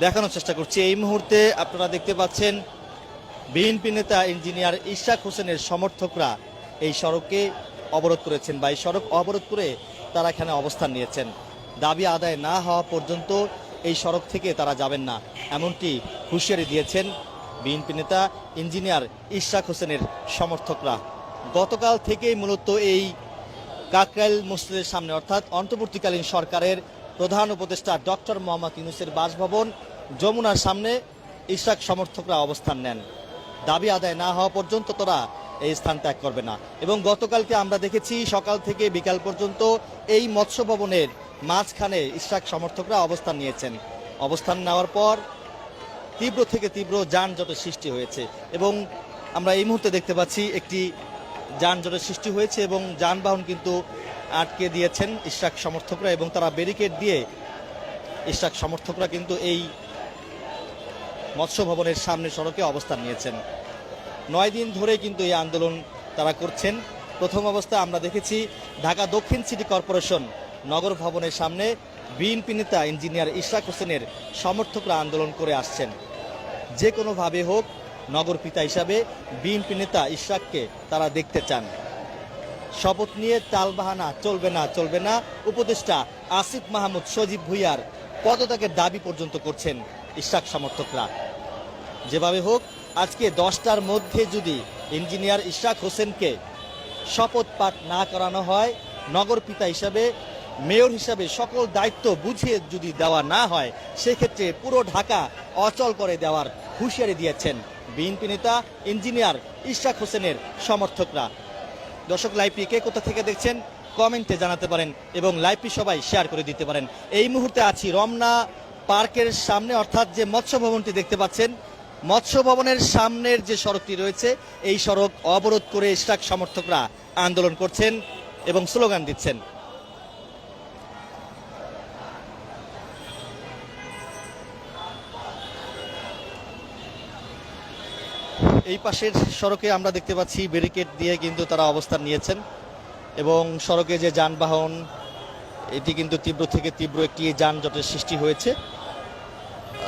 দেখানোর চেষ্টা করছি। এই মুহূর্তে আপনারা দেখতে পাচ্ছেন বিএনপি নেতা ইঞ্জিনিয়ার ইশরাক হোসেনের সমর্থকরা এই সড়কে অবরোধ করেছেন বা এই সড়ক অবরোধ করে তারা এখানে অবস্থান নিয়েছেন। দাবি আদায় না হওয়া পর্যন্ত এই সড়ক থেকে তারা যাবেন না, এমনটি হুঁশিয়ারি দিয়েছেন বিএনপি নেতা ইঞ্জিনিয়ার ইশরাক হোসেনের সমর্থকরা। গতকাল থেকেই মূলত এই কাকরাইল মসজিদের সামনে অর্থাৎ অন্তর্বর্তীকালীন সরকারের প্রধান উপদেষ্টা ডক্টর মোহাম্মদ ইউনূসের বাসভবন যমুনার সামনে ইশরাক সমর্থকরা অবস্থান নেন। দাবি আদায় না হওয়া পর্যন্ত তারা এই স্থান ত্যাগ করবে না। এবং গতকালকে আমরা দেখেছি সকাল থেকে বিকাল পর্যন্ত এই মৎস্য ভবনের মাঝখানে ইশরাক সমর্থকরা অবস্থান নিয়েছেন। অবস্থান নেওয়ার পর তীব্র থেকে তীব্র যানজটের সৃষ্টি হয়েছে এবং আমরা এই মুহূর্তে দেখতে পাচ্ছি একটি যানজটের সৃষ্টি হয়েছে এবং যানবাহন কিন্তু আটকে দিয়েছেন ইশরাক সমর্থকরা এবং তারা ব্যারিকেড দিয়ে ইশরাক সমর্থকরা কিন্তু এই মৎস্য ভবনের সামনে সড়কে অবস্থান নিয়েছেন। 9 দিন ধরে কিন্তু এই আন্দোলন তারা করছেন। প্রথম অবস্থায় আমরা দেখেছি ঢাকা দক্ষিণ সিটি কর্পোরেশন নগর ভবনের সামনে বিএনপি নেতা ইঞ্জিনিয়ার ইশরাক হোসেনের সমর্থকরা আন্দোলন করে আসছেন। যে কোনোভাবে হোক নগর পিতা হিসাবে বিএনপি নেতা ইশরাককে তারা দেখতে চান। শপথ নিয়ে টালবাহানা চলবে না উপদেষ্টা আসিফ মাহমুদ সজীব ভুঁইয়ার পদত্যাগের দাবি পর্যন্ত করছেন ইশরাক সমর্থকরা। যেভাবে হোক আজকে 10টার মধ্যে যদি ইঞ্জিনিয়ার ইশরাক হোসেনকে শপথ পাঠ না করানো হয়, নগর পিতা হিসাবে মেয়র হিসাবে সকল দায়িত্ব বুঝিয়ে যদি দেওয়া না হয়, সেক্ষেত্রে পুরো ঢাকা অচল করে দেওয়ার হুঁশিয়ারি দিয়েছেন বিএনপি নেতা ইঞ্জিনিয়ার ইশরাক হোসেনের সমর্থকরা। দর্শক, লাইভটি কে কোথা থেকে দেখছেন কমেন্টে জানাতে পারেন এবং লাইভটি সবাই শেয়ার করে দিতে পারেন। এই মুহূর্তে আছি রমনা পার্কের সামনে, অর্থাৎ যে মৎস্য ভবনটি দেখতে পাচ্ছেন, মৎস্য ভবনের সামনের যে সড়কটি রয়েছে এই সড়ক অবরোধ করে ইশরাক সমর্থকরা আন্দোলন করছেন এবং স্লোগান দিচ্ছেন। এই পাশের সড়কে আমরা দেখতে পাচ্ছি ব্যারিকেড দিয়ে কিন্তু তারা অবস্থান নিয়েছেন এবং সড়কে যে যানবাহন এটি কিন্তু তীব্র থেকে তীব্র একটি যানজটের সৃষ্টি হয়েছে।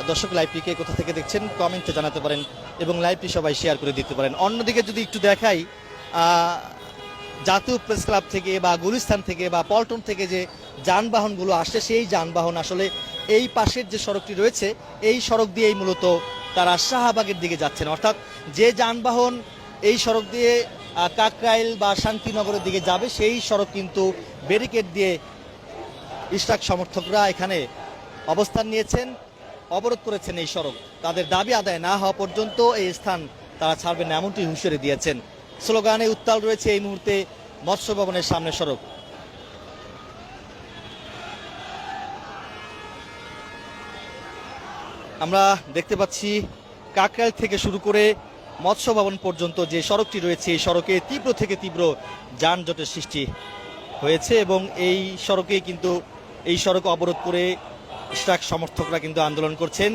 দর্শক, লাইভটিকে কোথা থেকে দেখছেন কমেন্টে জানাতে পারেন এবং লাইভটি সবাই শেয়ার করে দিতে পারেন। অন্যদিকে যদি একটু দেখাই, জাতীয় প্রেস ক্লাব থেকে বা গুলিস্তান থেকে বা পল্টন থেকে যে যানবাহনগুলো আসে সেই যানবাহন আসলে এই পাশের যে সড়কটি রয়েছে এই সড়ক দিয়েই মূলত তারা শাহবাগের দিকে যাচ্ছেন। অর্থাৎ যে যানবাহন এই সড়ক দিয়ে কাকরাইল বা শান্তিনগরের দিকে যাবে সেই সড়ক কিন্তু ব্যারিকেড দিয়ে ইশরাক সমর্থকরা এখানে অবস্থান নিয়েছেন, অবরোধ করেছেন এই সড়ক। তাদের দাবি আদায় না হওয়া পর্যন্ত এই স্থান তারা ছাড়বেন না, এমনটি হুঁশিয়ারি দিয়েছেন। স্লোগানে উত্তাল রয়েছে এই মুহূর্তে মৎস্য ভবনের সামনে সড়ক। আমরা দেখতে পাচ্ছি কাকরাইল থেকে শুরু করে মৎস্য ভবন পর্যন্ত যে সড়কটি রয়েছে এই সড়কে তীব্র থেকে তীব্র যানজটের সৃষ্টি হয়েছে এবং এই সড়কে কিন্তু এই সড়ক অবরোধ করে ইশরাক সমর্থকরা কিন্তু আন্দোলন করছেন।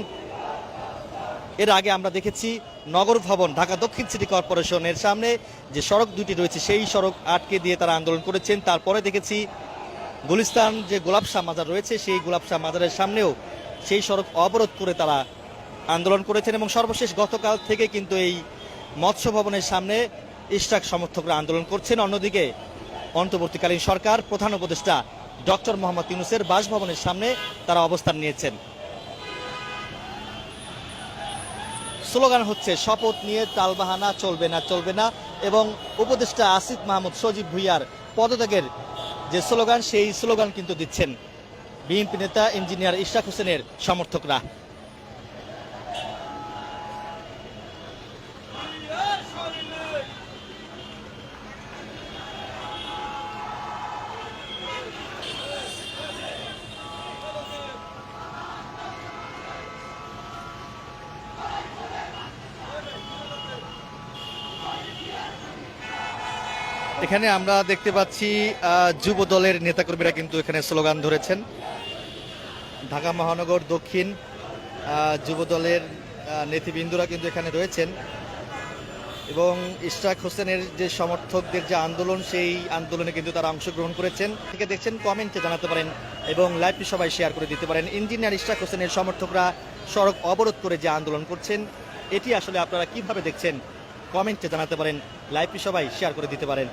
এর আগে আমরা দেখেছি নগর ভবন ঢাকা দক্ষিণ সিটি কর্পোরেশনের সামনে যে সড়ক দুটি রয়েছে সেই সড়ক আটকে দিয়ে তারা আন্দোলন করেছেন। তারপরে দেখেছি গুলিস্তান যে গোলাপশাহ মাজার রয়েছে সেই গোলাপশাহ মাজারের সামনেও সেই সড়ক অবরোধ করে তারা আন্দোলন করেছেন এবং সর্বশেষ গতকাল থেকে কিন্তু এই মৎস্য ভবনের সামনে ইশরাক সমর্থকরা আন্দোলন করছেন। অন্যদিকে অন্তর্বর্তীকালীন সরকার প্রধান উপদেষ্টা ডক্টর মোহাম্মদ ইউনূসের বাসভবনের সামনে তারা অবস্থান নিয়েছেন। স্লোগান হচ্ছে শপথ নিয়ে টালবাহানা চলবে না এবং উপদেষ্টা আসিফ মাহমুদ সজীব ভুঁইয়ার পদত্যাগের যে স্লোগান সেই স্লোগান কিন্তু দিচ্ছেন বিএনপি নেতা ইঞ্জিনিয়ার ইশরাক হোসেনের সমর্থকরা। এখানে আমরা দেখতে পাচ্ছি যুব দলের নেতাকর্মীরা কিন্তু এখানে স্লোগান ধরেছেন। ঢাকা মহানগর দক্ষিণ যুব দলের নেতৃবৃন্দরা কিন্তু এখানে রয়েছেন। এবং ইশরাক হোসেনের যে সমর্থকদের যে আন্দোলন, সেই আন্দোলনে কিন্তু তারা অংশগ্রহণ করেছেন। থেকে দেখছেন কমেন্টে জানাতে পারেন এবং লাইভটি সবাই শেয়ার করে দিতে পারেন। ইঞ্জিনিয়ার ইশরাক হোসেনের সমর্থকরা সড়ক অবরোধ করে যে আন্দোলন করছেন, এটি আসলে আপনারা কিভাবে দেখছেন কমেন্টে জানাতে পারেন, লাইভটি সবাই শেয়ার করে দিতে পারেন।